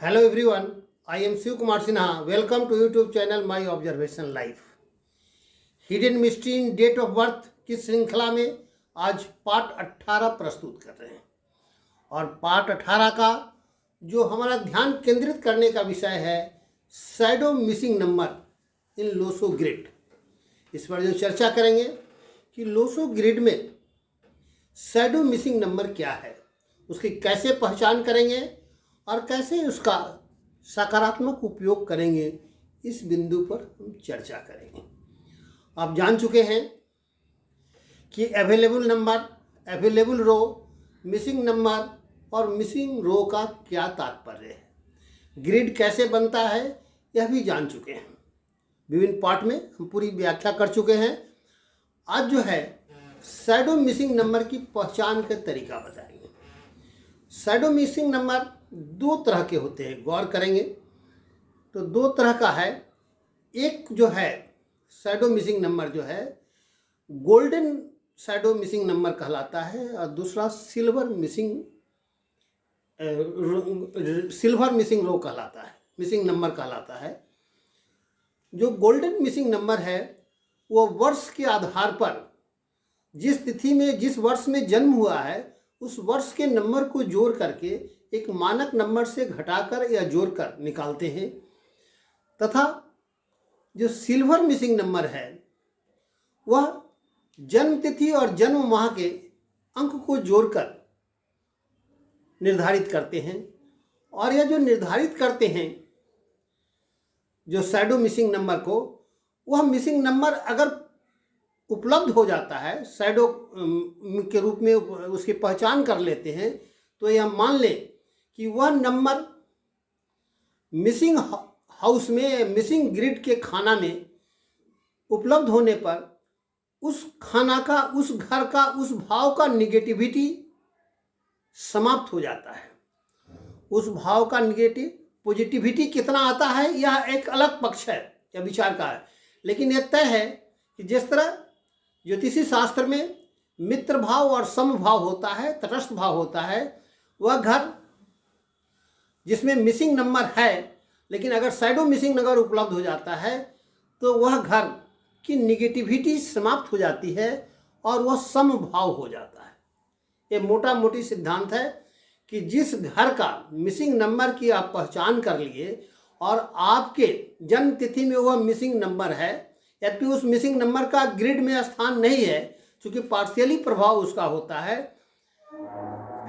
Hello everyone, I am Shiv Kumar Sinha. Welcome to YouTube channel My Observation Life. Hidden mystery in date of birth की श्रृंखला में आज part 18 प्रस्तुत कर रहे हैं। और पार्ट 18 का जो हमारा ध्यान केंद्रित करने का विषय है shadow missing number in Lo Shu grid. इस पर जो चर्चा करेंगे कि लोसो ग्रिड में शैडो मिसिंग नंबर क्या है, उसकी कैसे पहचान करेंगे और कैसे उसका सकारात्मक उपयोग करेंगे, इस बिंदु पर हम चर्चा करेंगे। आप जान चुके हैं कि अवेलेबल नंबर, अवेलेबल रो, मिसिंग नंबर और मिसिंग रो का क्या तात्पर्य है, ग्रिड कैसे बनता है यह भी जान चुके हैं। विभिन्न पार्ट में हम पूरी व्याख्या कर चुके हैं। आज जो है शैडो मिसिंग नंबर की पहचान का तरीका बताएंगे। शैडो मिसिंग नंबर दो तरह के होते हैं, गौर करेंगे तो दो तरह का है। एक जो है शैडो मिसिंग नंबर जो है गोल्डन शैडो मिसिंग नंबर कहलाता है और दूसरा सिल्वर मिसिंग रो कहलाता है, मिसिंग नंबर कहलाता है। जो गोल्डन मिसिंग नंबर है वो वर्ष के आधार पर जिस तिथि में, जिस वर्ष में जन्म हुआ है उस वर्ष के नंबर को जोड़ करके एक मानक नंबर से घटाकर या जोड़कर निकालते हैं। तथा जो सिल्वर मिसिंग नंबर है वह जन्म तिथि और जन्म माह के अंक को जोड़कर निर्धारित करते हैं। और यह जो निर्धारित करते हैं जो शैडो मिसिंग नंबर को, वह मिसिंग नंबर अगर उपलब्ध हो जाता है, शैडो के रूप में उसकी पहचान कर लेते हैं, तो यह मान लें कि वह नंबर मिसिंग हाउस में, मिसिंग ग्रिड के खाना में उपलब्ध होने पर उस खाना का, उस घर का, उस भाव का निगेटिविटी समाप्त हो जाता है। उस भाव का निगेटिव पॉजिटिविटी कितना आता है यह एक अलग पक्ष है, यह विचार का है। लेकिन यह तय है कि जिस तरह ज्योतिषी शास्त्र में मित्र भाव और सम भाव होता है, तटस्थ भाव होता है, वह घर जिसमें मिसिंग नंबर है लेकिन अगर शैडो मिसिंग नंबर उपलब्ध हो जाता है तो वह घर की निगेटिविटी समाप्त हो जाती है और वह सम भाव हो जाता है। ये मोटा मोटी सिद्धांत है कि जिस घर का मिसिंग नंबर की आप पहचान कर लिए और आपके जन्म तिथि में वह मिसिंग नंबर है, यद्यपि उस मिसिंग नंबर का ग्रिड में स्थान नहीं है क्योंकि पार्शियली प्रभाव उसका होता है,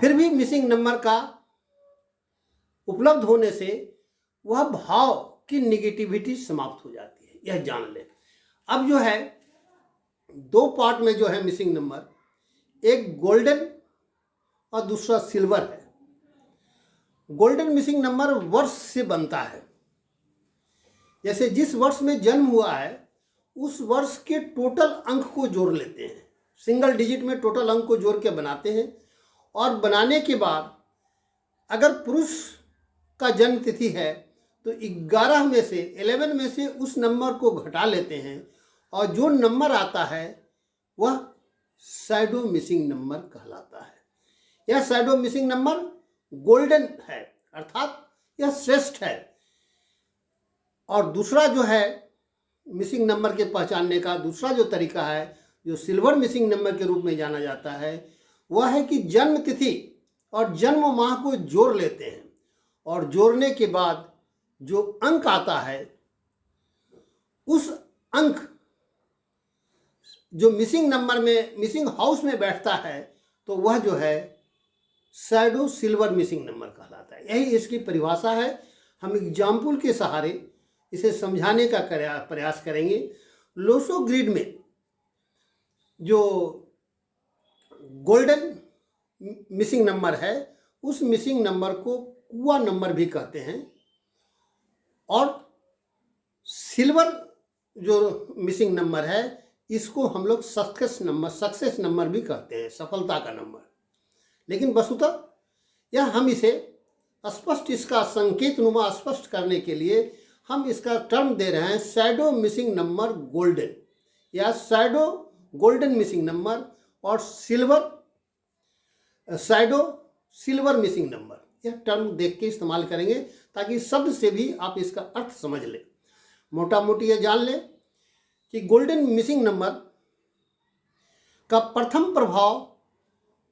फिर भी मिसिंग नंबर का उपलब्ध होने से वह भाव की निगेटिविटी समाप्त हो जाती है, यह जान ले। अब जो है दो पार्ट में जो है मिसिंग नंबर, एक गोल्डन और दूसरा सिल्वर है। गोल्डन मिसिंग नंबर वर्ष से बनता है। जैसे जिस वर्ष में जन्म हुआ है उस वर्ष के टोटल अंक को जोड़ लेते हैं, सिंगल डिजिट में टोटल अंक को जोड़ के बनाते हैं। और बनाने के बाद अगर पुरुष का जन्म तिथि है तो 11 में से उस नंबर को घटा लेते हैं और जो नंबर आता है वह शैडो मिसिंग नंबर कहलाता है। यह शैडो मिसिंग नंबर गोल्डन है, अर्थात यह श्रेष्ठ है। और दूसरा जो है मिसिंग नंबर के पहचानने का दूसरा जो तरीका है, जो सिल्वर मिसिंग नंबर के रूप में जाना जाता है, वह है कि जन्म तिथि और जन्म माह को जोड़ लेते हैं और जोड़ने के बाद जो अंक आता है उस अंक जो मिसिंग नंबर में, मिसिंग हाउस में बैठता है, तो वह जो है शैडो सिल्वर मिसिंग नंबर कहलाता है। यही इसकी परिभाषा है। हम एग्जाम्पल के सहारे इसे समझाने का प्रयास करेंगे। लोसो ग्रिड में जो गोल्डन मिसिंग नंबर है उस मिसिंग नंबर को कुआ नंबर भी कहते हैं और सिल्वर जो मिसिंग नंबर है इसको हम लोग सक्सेस नंबर भी कहते हैं, सफलता का नंबर। लेकिन वस्तुतः यह हम इसे स्पष्ट, इसका संकेत नुमा स्पष्ट करने के लिए हम इसका टर्म दे रहे हैं शैडो मिसिंग नंबर गोल्डन या शैडो गोल्डन मिसिंग नंबर और शैडो सिल्वर मिसिंग नंबर। यह टर्म देख के इस्तेमाल करेंगे ताकि शब्द से भी आप इसका अर्थ समझ लें। मोटा मोटी ये जान लें कि गोल्डन मिसिंग नंबर का प्रथम प्रभाव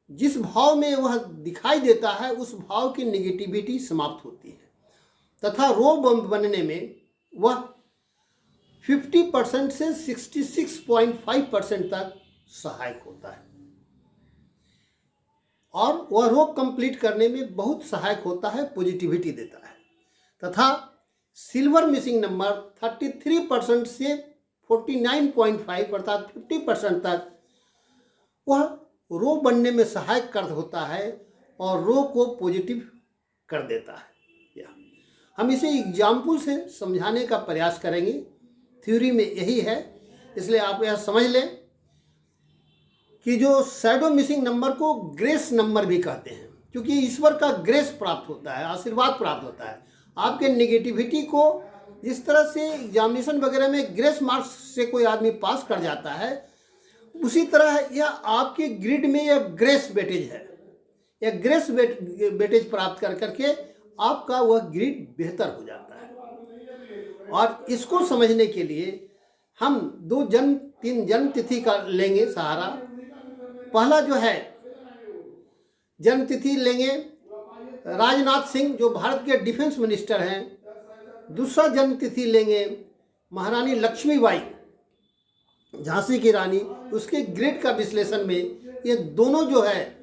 जिस भाव में वह दिखाई देता है उस भाव की नेगेटिविटी समाप्त होती है तथा रो बनने में वह 50% से 66.5% तक सहायक होता है और वह रो कंप्लीट करने में बहुत सहायक होता है, पॉजिटिविटी देता है तथा सिल्वर मिसिंग नंबर 33% से 49.5 अर्थात 50% तक वह रो बनने में सहायक कर होता है और रो को पॉजिटिव कर देता है। हम इसे एग्जाम्पल से समझाने का प्रयास करेंगे। थ्योरी में यही है, इसलिए आप यह समझ लें कि जो शैडो मिसिंग नंबर को ग्रेस नंबर भी कहते हैं, क्योंकि ईश्वर का ग्रेस प्राप्त होता है, आशीर्वाद प्राप्त होता है। आपके नेगेटिविटी को जिस तरह से एग्जामिनेशन वगैरह में ग्रेस मार्क्स से कोई आदमी पास कर जाता है, उसी तरह यह आपके ग्रिड में यह ग्रेस वेटेज है। यह ग्रेस वेटेज प्राप्त कर करके आपका वह ग्रिड बेहतर हो जाता है। और इसको समझने के लिए हम 3 जन्म तिथि का लेंगे सहारा। पहला जो है जन्म तिथि लेंगे राजनाथ सिंह, जो भारत के डिफेंस मिनिस्टर हैं। दूसरा जन्म तिथि लेंगे महारानी लक्ष्मीबाई, झांसी की रानी। उसके ग्रिड का विश्लेषण में ये दोनों जो है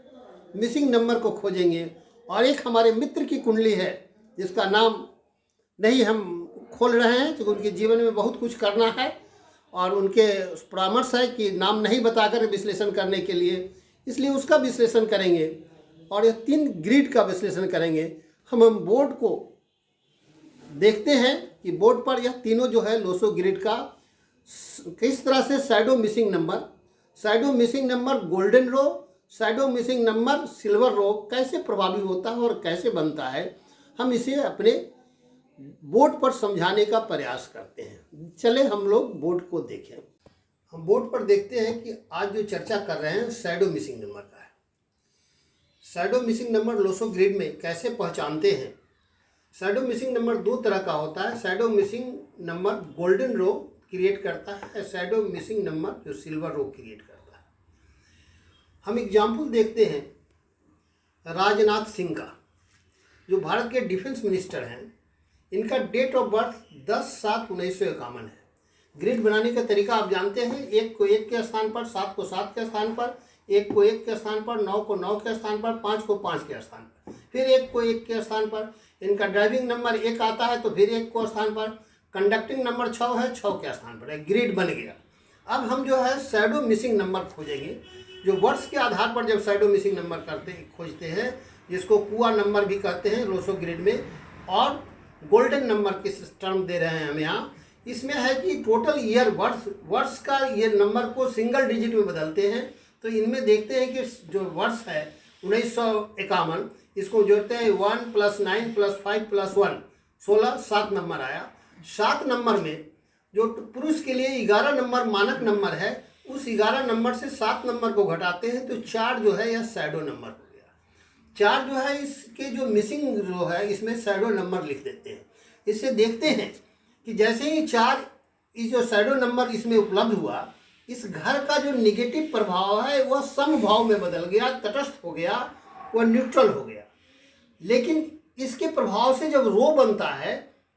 मिसिंग नंबर को खोजेंगे। और एक हमारे मित्र की कुंडली है जिसका नाम नहीं हम खोल रहे हैं, क्योंकि उनके जीवन में बहुत कुछ करना है और उनके परामर्श है कि नाम नहीं बताकर विश्लेषण करने के लिए, इसलिए उसका विश्लेषण करेंगे। और यह 3 ग्रिड का विश्लेषण करेंगे। हम बोर्ड को देखते हैं कि बोर्ड पर यह तीनों जो है लोसो ग्रिड का किस तरह से शैडो मिसिंग नंबर गोल्डन रो, शैडो मिसिंग नंबर सिल्वर रो कैसे प्रभावी होता है और कैसे बनता है, हम इसे अपने बोर्ड पर समझाने का प्रयास करते हैं। चले हम लोग बोर्ड को देखें। हम बोर्ड पर देखते हैं कि आज जो चर्चा कर रहे हैं शैडो मिसिंग नंबर का है। शैडो मिसिंग नंबर लोसो ग्रिड में कैसे पहचानते हैं। शैडो मिसिंग नंबर 2 तरह का होता है। शैडो मिसिंग नंबर गोल्डन रो क्रिएट करता है, शैडो मिसिंग नंबर जो सिल्वर रो क्रिएट करता है। हम एग्जाम्पल देखते हैं राजनाथ सिंह का, जो भारत के डिफेंस मिनिस्टर हैं। इनका डेट ऑफ बर्थ 10/7/1951 है। ग्रिड बनाने का तरीका आप जानते हैं। 1 को 1 के स्थान पर, 7 को 7 के स्थान पर, 1 को 1 के स्थान पर, 9 को 9 के स्थान पर, 5 को 5 के स्थान पर, फिर 1 को 1 के स्थान पर। इनका ड्राइविंग नंबर 1 आता है तो फिर 1 को स्थान पर, कंडक्टिंग नंबर 6 है, 6 के स्थान पर। ग्रिड बन गया। अब हम जो है शैडो मिसिंग नंबर खोजेंगे, जो वर्ष के आधार पर जब शैडो मिसिंग नंबर खोजते हैं, जिसको कुआ नंबर भी कहते हैं लोसो ग्रिड में, और गोल्डन नंबर के टर्म दे रहे हैं हम यहाँ। इसमें है कि टोटल ईयर वर्ष का ये नंबर को सिंगल डिजिट में बदलते हैं। तो इनमें देखते हैं कि जो वर्ष है 1951, इसको जोड़ते हैं 1 + 9 + 5 + 1 16, 7 नंबर आया। 7 नंबर में जो पुरुष के लिए 11 नंबर मानक नंबर है, उस 11 नंबर से 7 नंबर को घटाते हैं तो 4 जो है यह शैडो नंबर हो गया। 4 जो है इसके जो मिसिंग रो है, इसमें शैडो नंबर लिख देते हैं। इससे देखते हैं कि जैसे ही 4 इस जो शैडो नंबर इसमें उपलब्ध हुआ, इस घर का जो निगेटिव प्रभाव है वह समभाव में बदल गया, तटस्थ हो गया, वह न्यूट्रल हो गया। लेकिन इसके प्रभाव से जब रो बनता है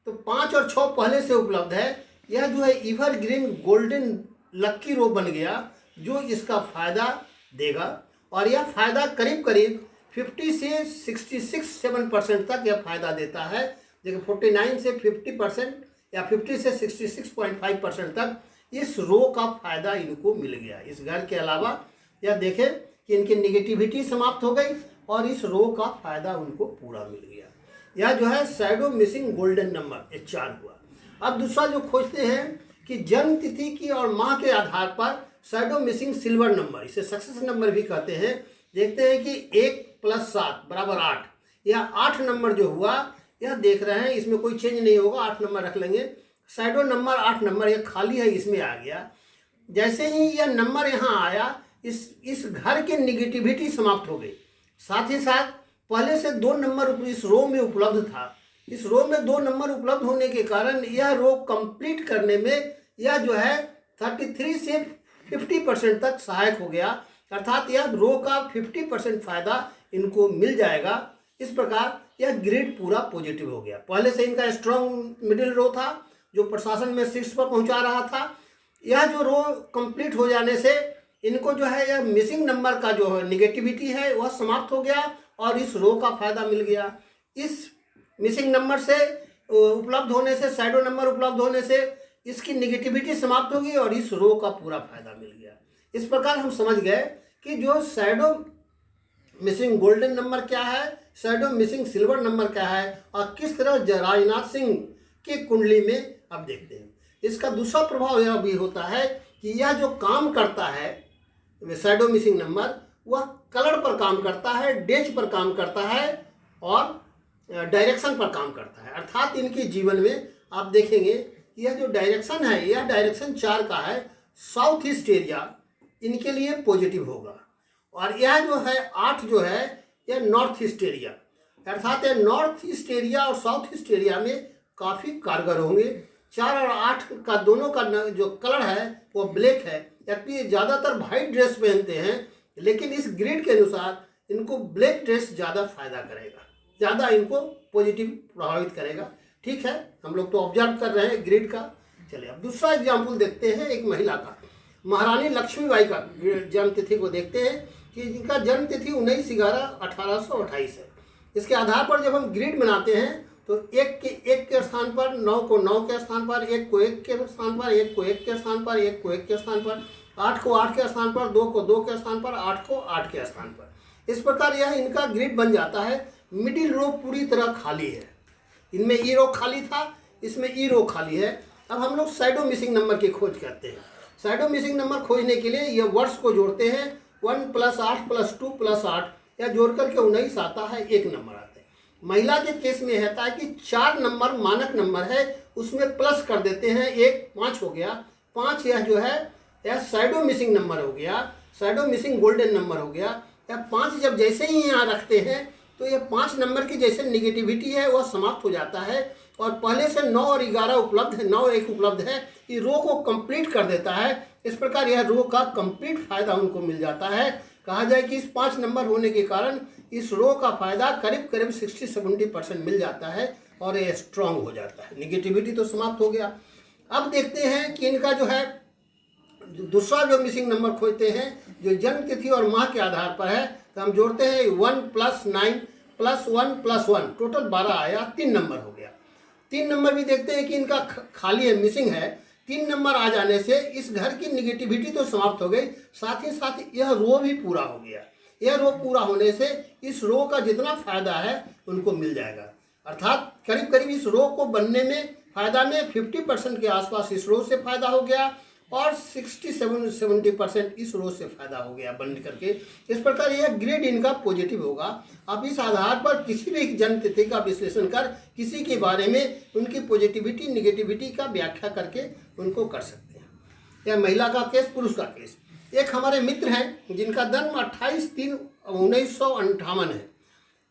तो 5 और 6 पहले से उपलब्ध है। यह जो है एवरग्रीन गोल्डन लक्की रो बन गया, जो इसका फायदा देगा। और यह फायदा करीब करीब 50 से 66-7% तक यह फायदा देता है। देखिए 49 से 50% या 50 से 66.5% तक इस रो का फायदा इनको मिल गया। इस घर के अलावा यह देखें कि इनकी निगेटिविटी समाप्त हो गई और इस रो का फायदा उनको पूरा मिल गया। यह जो है शैडो मिसिंग गोल्डन नंबर 4 हुआ। अब दूसरा जो खोजते हैं कि जन्म तिथि की और माह के आधार पर शैडो मिसिंग सिल्वर नंबर, इसे सक्सेस नंबर भी कहते हैं। देखते हैं कि 1 + 7 = 8। यह 8 नंबर जो हुआ, यह देख रहे हैं, इसमें कोई चेंज नहीं होगा, 8 नंबर रख लेंगे। शैडो नंबर 8 नंबर यह खाली है, इसमें आ गया। जैसे ही यह नंबर यहाँ आया, इस घर की निगेटिविटी समाप्त हो गई। साथ ही साथ पहले से 2 नंबर इस रो में उपलब्ध था, इस रो में 2 नंबर उपलब्ध होने के कारण यह रो कंप्लीट करने में यह जो है 33 से 50% तक सहायक हो गया, अर्थात यह रो का 50% फायदा इनको मिल जाएगा। इस प्रकार यह ग्रिड पूरा पॉजिटिव हो गया। पहले से इनका स्ट्रॉन्ग मिडिल रो था जो प्रशासन में शीर्ष पर पहुंचा रहा था। यह जो रो कंप्लीट हो जाने से इनको जो है यह मिसिंग नंबर का जो है निगेटिविटी है वह समाप्त हो गया और इस रो का फायदा मिल गया। इस मिसिंग नंबर से उपलब्ध होने से, शैडो नंबर उपलब्ध होने से इसकी निगेटिविटी समाप्त होगी और इस रो का पूरा फायदा मिल गया। इस प्रकार हम समझ गए कि जो शैडो मिसिंग गोल्डन नंबर क्या है, शैडो मिसिंग सिल्वर नंबर क्या है और किस तरह राजनाथ सिंह की कुंडली में अब देखते हैं। इसका दूसरा प्रभाव यह भी होता है कि यह जो काम करता है शैडो मिसिंग नंबर, वह कलर पर काम करता है, डेज पर काम करता है और डायरेक्शन पर काम करता है। अर्थात इनके जीवन में आप देखेंगे कि यह जो डायरेक्शन है यह डायरेक्शन 4 का है। साउथ ईस्ट एरिया इनके लिए पॉजिटिव होगा और यह जो है 8 जो है यह नॉर्थ ईस्ट एरिया, अर्थात यह नॉर्थ ईस्ट एरिया और साउथ ईस्ट एरिया में काफ़ी कारगर होंगे। 4 और 8 का दोनों का जो कलर है वो ब्लैक है, जबकि ज़्यादातर वाइट ड्रेस पहनते हैं, लेकिन इस ग्रिड के अनुसार इनको ब्लैक ड्रेस ज़्यादा फायदा करेगा, ज़्यादा इनको पॉजिटिव प्रभावित करेगा। ठीक है, हम लोग तो ऑब्जर्व कर रहे हैं ग्रिड का। चलिए अब दूसरा एग्जाम्पल देखते हैं एक महिला का। महारानी लक्ष्मीबाई का जन्म तिथि को देखते हैं कि जिनका जन्म तिथि 19/11/1828 है। इसके आधार पर जब हम ग्रिड बनाते हैं तो 1 के स्थान पर 9 को 9 के स्थान पर, 1 को 1 के स्थान पर, 1 को 1 के स्थान पर, 1 को 1 के स्थान पर, 8 को 8 के स्थान पर, 2 को 2 के स्थान पर, 8 को 8 के स्थान पर। इस प्रकार यह इनका ग्रिड बन जाता है। मिडिल रो पूरी तरह खाली है, इनमें ई रो खाली था, इसमें ई रो खाली है। अब हम लोग शैडो मिसिंग नंबर की खोज करते हैं। शैडो मिसिंग नंबर खोजने के लिए यह वर्ड्स को जोड़ते हैं। 1 + 8 + 2 + 8 यह जोड़ करके 19 आता है, 1 नंबर आता है। महिला के केस में रहता है कि 4 नंबर मानक नंबर है, उसमें प्लस कर देते हैं, 1 5 हो गया। 5 यह जो है यह शैडो मिसिंग नंबर हो गया, शैडो मिसिंग गोल्डन नंबर हो गया। यह 5 जब जैसे ही यहाँ रखते हैं तो यह 5 नंबर की जैसे निगेटिविटी है वह समाप्त हो जाता है और पहले से 9 और 11 उपलब्ध है, 9 1 उपलब्ध है, ये रो को कंप्लीट कर देता है। इस प्रकार यह रो का कंप्लीट फायदा उनको मिल जाता है। कहा जाए कि इस 5 नंबर होने के कारण इस रो का फायदा करीब करीब 60-70% मिल जाता है और ये स्ट्रांग हो जाता है, निगेटिविटी तो समाप्त हो गया। अब देखते हैं कि इनका जो है दूसरा जो मिसिंग नंबर खोजते हैं जो जन्म तिथि और माह के आधार पर है, तो हम जोड़ते हैं 1 + 9 + 1 + 1 टोटल 12 आया, 3 नंबर हो गया। 3 नंबर भी देखते हैं कि इनका खाली है, मिसिंग है। 3 नंबर आ जाने से इस घर की निगेटिविटी तो समाप्त हो गई, साथ ही साथ यह रो भी पूरा हो गया। यह रो पूरा होने से इस रो का जितना फायदा है उनको मिल जाएगा, अर्थात करीब करीब इस रो को बनने में फायदा में 50% के आसपास इस रो से फायदा हो गया और 60-70% इस रो से फायदा हो गया बन करके। इस प्रकार यह ग्रेड इनका पॉजिटिव होगा। आप इस आधार पर किसी भी जन्म तिथि का विश्लेषण कर किसी के बारे में उनकी पॉजिटिविटी निगेटिविटी का व्याख्या करके उनको कर सकते हैं। यह महिला का केस, पुरुष का केस। एक हमारे मित्र हैं जिनका जन्म 28/3/1958 है।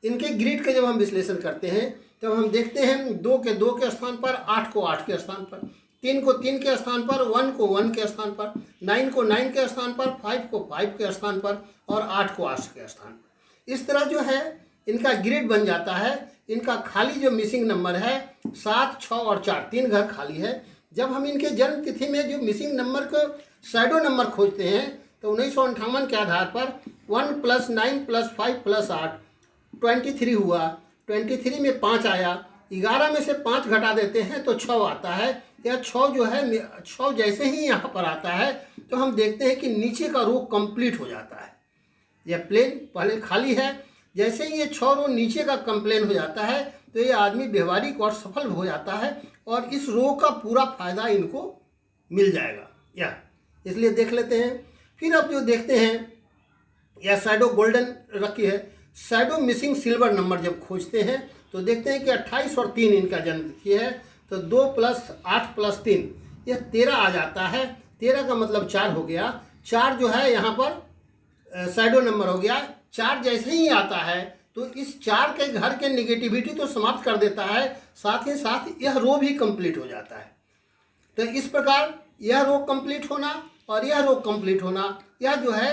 इनके ग्रिड का जब हम विश्लेषण करते हैं तब हम देखते हैं 2 के 2 के स्थान पर, 8 को 8 के स्थान पर, 3 को 3 के स्थान पर, 1 को 1 के स्थान पर, 9 को 9 के स्थान पर, 5 को 5 के स्थान पर और 8 को 8 के स्थान पर। इस तरह जो है इनका ग्रिड बन जाता है। इनका खाली जो मिसिंग नंबर है 7, 6 और 4, 3 घर खाली है। जब हम इनके जन्म तिथि में जो मिसिंग नंबर को शैडो नंबर खोजते हैं तो 1958 के आधार पर 1 + 9 + 5 + 8 23 हुआ। 23 में 5 आया, 11 में से 5 घटा देते हैं तो 6 आता है। यह 6 जो है 6 जैसे ही यहाँ पर आता है तो हम देखते हैं कि नीचे का रो कंप्लीट हो जाता है। यह प्लेन पहले खाली है, जैसे ही ये 6 रो नीचे का कंप्लेन हो जाता है तो ये आदमी व्यवहारिक और सफल हो जाता है और इस रो का पूरा फायदा इनको मिल जाएगा। यह इसलिए देख लेते हैं। फिर अब जो देखते हैं यह शैडो गोल्डन रखी है। शैडो मिसिंग सिल्वर नंबर जब खोजते हैं तो देखते हैं कि 28 और 3 इनका जन्म तिथि है, तो 2 + 8 + 3 यह 13 आ जाता है। 13 का मतलब 4 हो गया। 4 जो है यहाँ पर शैडो नंबर हो गया। 4 जैसे ही आता है तो इस 4 के घर के निगेटिविटी तो समाप्त कर देता है, साथ ही साथ यह रो भी कंप्लीट हो जाता है। तो इस प्रकार यह रो कंप्लीट होना और यह रो कंप्लीट होना, यह जो है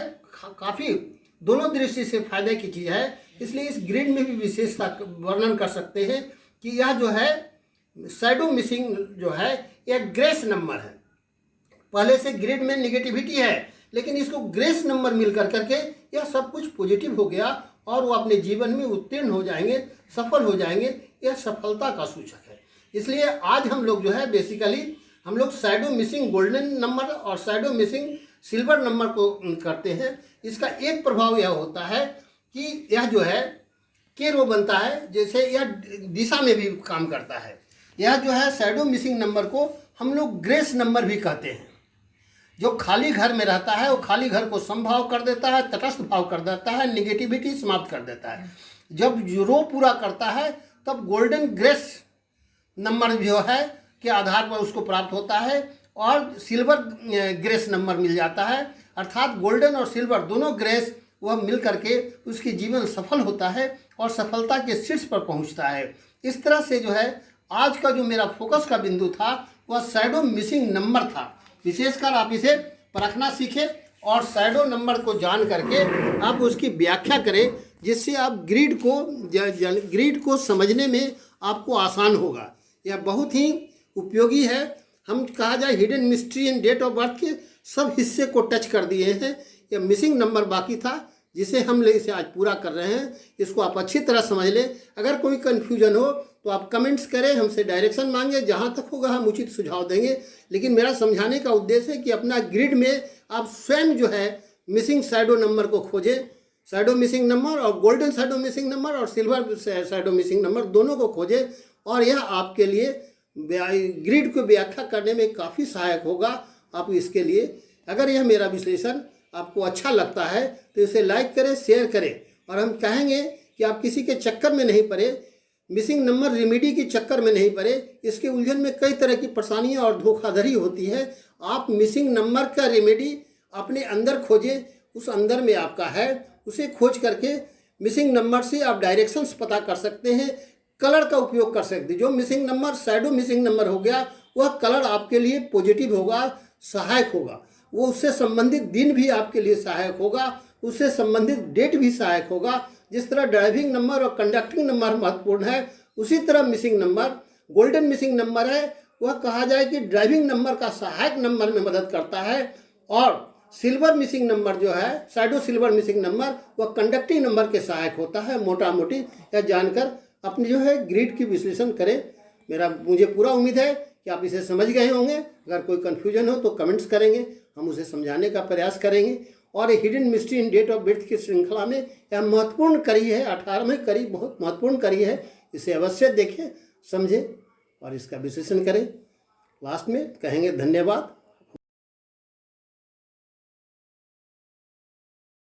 काफ़ी दोनों दृष्टि से फायदे की चीज़ है। इसलिए इस ग्रिड में भी विशेषता वर्णन कर सकते हैं कि यह जो है शैडो मिसिंग जो है यह ग्रेस नंबर है। पहले से ग्रिड में निगेटिविटी है, लेकिन इसको ग्रेस नंबर मिलकर करके यह सब कुछ पॉजिटिव हो गया और वो अपने जीवन में उत्तीर्ण हो जाएंगे, सफल हो जाएंगे। यह सफलता का सूचक है। इसलिए आज हम लोग जो है बेसिकली हम लोग शैडो मिसिंग गोल्डन नंबर और शैडो मिसिंग सिल्वर नंबर को करते हैं। इसका एक प्रभाव यह होता है कि यह जो है के रो बनता है, जैसे यह दिशा में भी काम करता है। यह जो है शैडो मिसिंग नंबर को हम लोग ग्रेस नंबर भी कहते हैं। जो खाली घर में रहता है वो खाली घर को समभाव कर देता है, तटस्थ भाव कर देता है, निगेटिविटी समाप्त कर देता है। जब रो पूरा करता है तब गोल्डन ग्रेस नंबर जो है के आधार पर उसको प्राप्त होता है और सिल्वर ग्रेस नंबर मिल जाता है। अर्थात गोल्डन और सिल्वर दोनों ग्रेस वह मिल करके उसकी जीवन सफल होता है और सफलता के शीर्ष पर पहुंचता है। इस तरह से जो है आज का जो मेरा फोकस का बिंदु था वह शैडो मिसिंग नंबर था। विशेषकर आप इसे परखना सीखें और शैडो नंबर को जान करके आप उसकी व्याख्या करें, जिससे आप ग्रिड को समझने में आपको आसान होगा। यह बहुत ही उपयोगी है। हम कहा जाए hidden mystery and date of birth के सब हिस्से को टच कर दिए हैं। यह मिसिंग नंबर बाकी था जिसे हम इसे आज पूरा कर रहे हैं। इसको आप अच्छी तरह समझ लें। अगर कोई कन्फ्यूजन हो तो आप कमेंट्स करें, हमसे डायरेक्शन मांगे, जहाँ तक होगा हम उचित सुझाव देंगे। लेकिन मेरा समझाने का उद्देश्य है कि अपना ग्रिड में आप स्वयं जो है मिसिंग शैडो नंबर को खोजें। शैडो मिसिंग नंबर और गोल्डन शैडो मिसिंग नंबर और सिल्वर शैडो मिसिंग नंबर दोनों को खोजें और यह आपके लिए ग्रिड को व्याख्या करने में काफ़ी सहायक होगा। आप इसके लिए अगर यह मेरा विश्लेषण आपको अच्छा लगता है तो इसे लाइक करें, शेयर करें। और हम कहेंगे कि आप किसी के चक्कर में नहीं पड़े, मिसिंग नंबर रेमेडी के चक्कर में नहीं पड़े। इसके उलझन में कई तरह की परेशानियां और धोखाधड़ी होती है। आप मिसिंग नंबर का रेमेडी अपने अंदर खोजें, उस अंदर में आपका है, उसे खोज करके मिसिंग नंबर से आप डायरेक्शंस पता कर सकते हैं, कलर का उपयोग कर सकते हैं। जो missing number shadow missing number हो गया वह कलर आपके लिए पॉजिटिव होगा, सहायक होगा। वो उससे संबंधित दिन भी आपके लिए सहायक होगा, उससे संबंधित डेट भी सहायक होगा। जिस तरह ड्राइविंग नंबर और कंडक्टिंग नंबर महत्वपूर्ण है, उसी तरह missing number golden missing number है। वह कहा जाए कि ड्राइविंग नंबर का सहायक नंबर में मदद करता है। और सिल्वर मिसिंग नंबर जो है शैडो सिल्वर मिसिंग नंबर वह कंडक्टिंग नंबर के सहायक होता है। मोटा मोटी यह जानकर अपनी जो है ग्रिड की विश्लेषण करें। मुझे पूरा उम्मीद है कि आप इसे समझ गए होंगे। अगर कोई कन्फ्यूजन हो तो कमेंट्स करेंगे, हम उसे समझाने का प्रयास करेंगे। और hidden mystery in date of birth की श्रृंखला में यह महत्वपूर्ण कड़ी है, 18वीं कड़ी बहुत महत्वपूर्ण कड़ी है। इसे अवश्य देखें, समझें और इसका विश्लेषण करें। लास्ट में कहेंगे धन्यवाद।